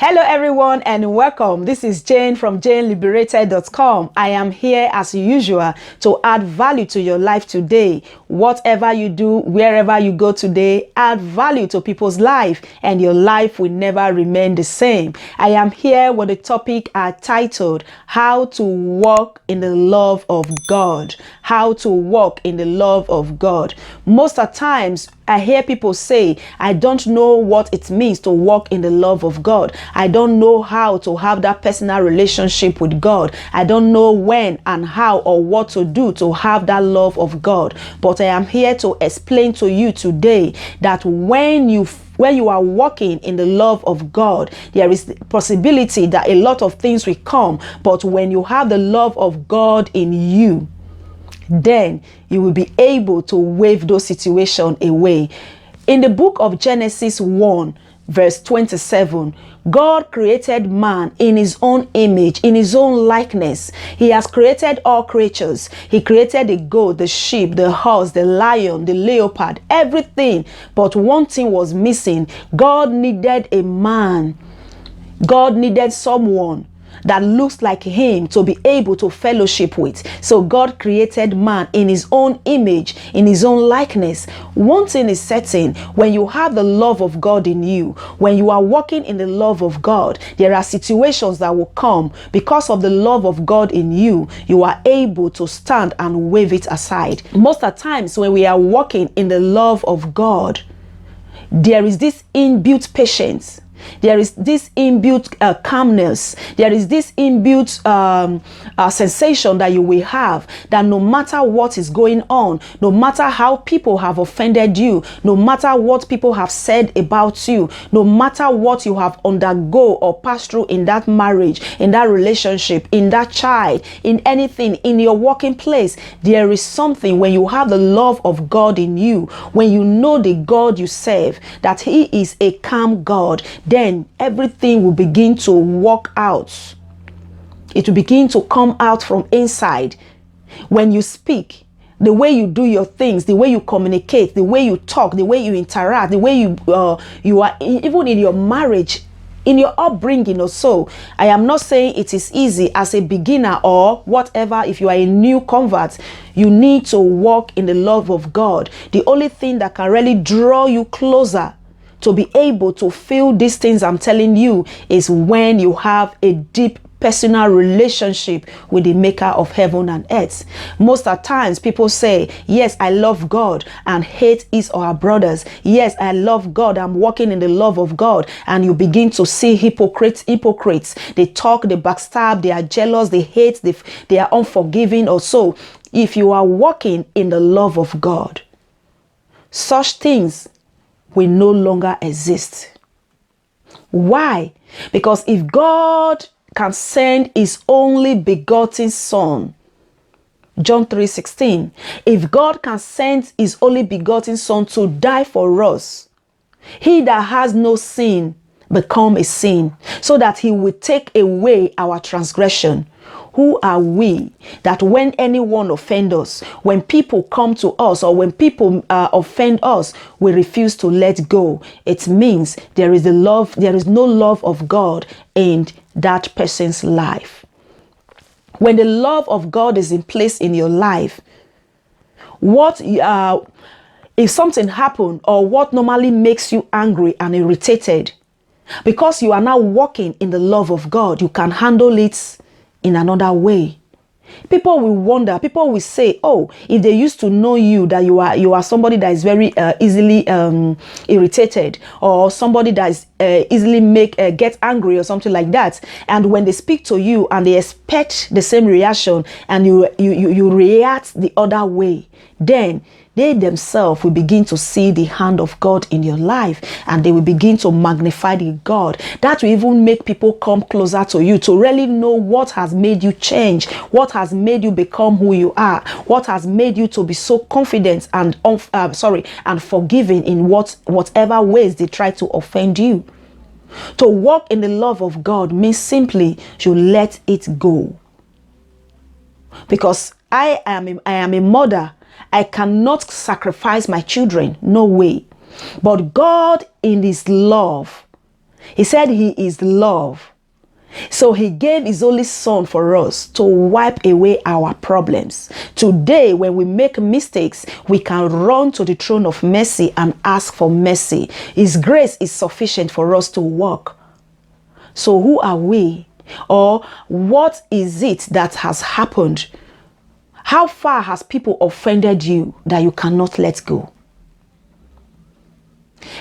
Hello everyone and welcome. This is Jane from JaneLiberated.com. I am here as usual to add value to your life today. Whatever you do, wherever you go today, add value to people's life and your life will never remain the same. I am here with a topic titled How to Walk in the Love of God. How to walk in the love of God. Most of the times I hear people say, I don't know what it means to walk in the love of God. I don't know how to have that personal relationship with God. I don't know when and how or what to do to have that love of God. But I am here to explain to you today that when you are walking in the love of God, there is the possibility that a lot of things will come. But when you have the love of God in you, then you will be able to wave those situations away. In the book of Genesis 1, verse 27, God created man in his own image, in his own likeness. He has created all creatures. He created the goat, the sheep, the horse, the lion, the leopard, everything. But one thing was missing. God needed a man. God needed someone that looks like him to be able to fellowship with. So God created man in his own image, in his own likeness. One thing is certain: when you have the love of God in you, when you are walking in the love of God, there are situations that will come. Because of the love of God in you, you are able to stand and wave it aside. Most of the times when we are walking in the love of God, there is this inbuilt patience. There is this inbuilt calmness. There is this inbuilt sensation that you will have, that no matter what is going on, no matter how people have offended you, no matter what people have said about you, no matter what you have undergo or passed through in that marriage, in that relationship, in that child, in anything, in your working place, there is something. When you have the love of God in you, when you know the God you serve, that He is a calm God, then everything will begin to walk out. It will begin to come out from inside. When you speak, the way you do your things, the way you communicate, the way you talk, the way you interact, the way you are, even in your marriage, in your upbringing or so. I am not saying it is easy as a beginner or whatever. If you are a new convert, you need to walk in the love of God. The only thing that can really draw you closer to be able to feel these things I'm telling you is when you have a deep personal relationship with the maker of heaven and earth. Most of the times people say, yes, I love God, and hate his or her brothers. Yes, I love God, I'm walking in the love of God. And you begin to see hypocrites. They talk, they backstab, they are jealous, they hate, they are unforgiving or so. If you are walking in the love of God, such things will no longer exist. Why? Because if God can send his only begotten Son, John 3:16, if God can send his only begotten Son to die for us, he that has no sin become a sin, so that he will take away our transgression. Who are we that when anyone offends us, when people come to us, or when people offend us, we refuse to let go? It means there is no love of God in that person's life. When the love of God is in place in your life, if something happened, or what normally makes you angry and irritated, because you are now walking in the love of God, you can handle it in another way. People will wonder, people will say, oh, if they used to know you, that you are somebody that is very easily irritated, or somebody that is easily get angry or something like that, and when they speak to you and they expect the same reaction, and you react the other way, then they themselves will begin to see the hand of God in your life, and they will begin to magnify the God. That will even make people come closer to you to really know what has made you change, what has made you become who you are, what has made you to be so confident and forgiving in whatever ways they try to offend you. To walk in the love of God means simply you let it go. Because I am a mother. I cannot sacrifice my children. No way. But God in his love He said he is love. So he gave his only son for us to wipe away our problems. Today, when we make mistakes, we can run to the throne of mercy and ask for mercy. His grace is sufficient for us to walk. So who are we? Or what is it that has happened? How far has people offended you that you cannot let go?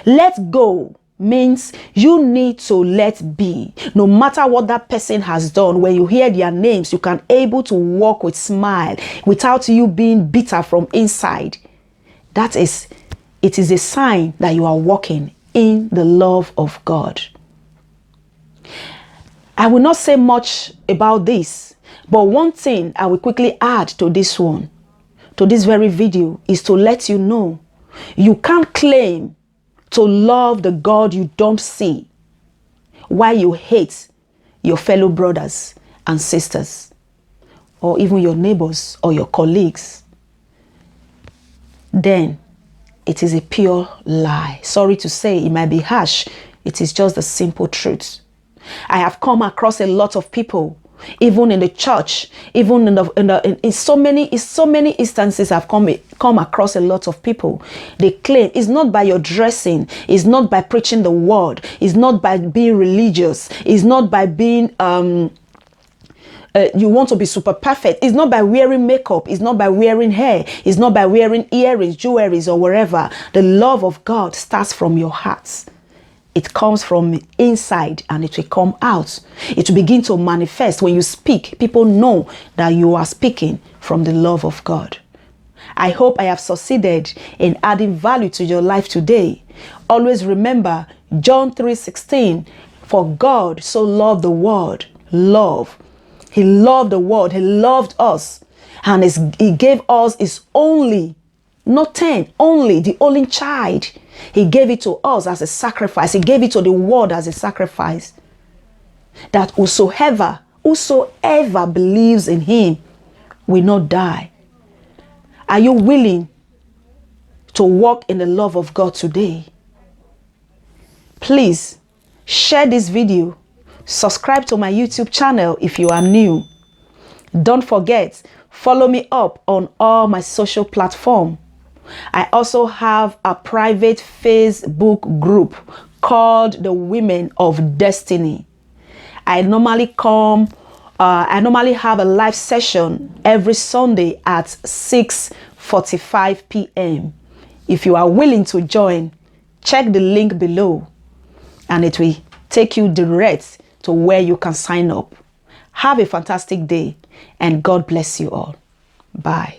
Let go means you need to let be. No matter what that person has done, when you hear their names, you can able to walk with smile without you being bitter from inside. It is a sign that you are walking in the love of God. I will not say much about this, but one thing I will quickly add to this one, to this very video, is to let you know you can't claim to love the God you don't see while you hate your fellow brothers and sisters, or even your neighbors or your colleagues. Then it is a pure lie. Sorry to say, it might be harsh. It is just the simple truth. I have come across a lot of people, even in the church, even in so many instances. I've come across a lot of people. They claim it's not by your dressing, it's not by preaching the word, it's not by being religious, it's not by being you want to be super perfect. It's not by wearing makeup, it's not by wearing hair, it's not by wearing earrings, jewelries, or whatever. The love of God starts from your hearts. It comes from inside and it will come out. It will begin to manifest. When you speak, people know that you are speaking from the love of God. I hope I have succeeded in adding value to your life today. Always remember John 3:16. For God so loved the world. Love. He loved the world. He loved us. And he gave us his only, not 10, only, the only child. He gave it to us as a sacrifice. He gave it to the world as a sacrifice. That whosoever believes in him will not die. Are you willing to walk in the love of God today? Please share this video. Subscribe to my YouTube channel if you are new. Don't forget, follow me up on all my social platforms. I also have a private Facebook group called the Women of Destiny. I normally have a live session every Sunday at 6:45 p.m. If you are willing to join, check the link below and it will take you direct to where you can sign up. Have a fantastic day and God bless you all. Bye.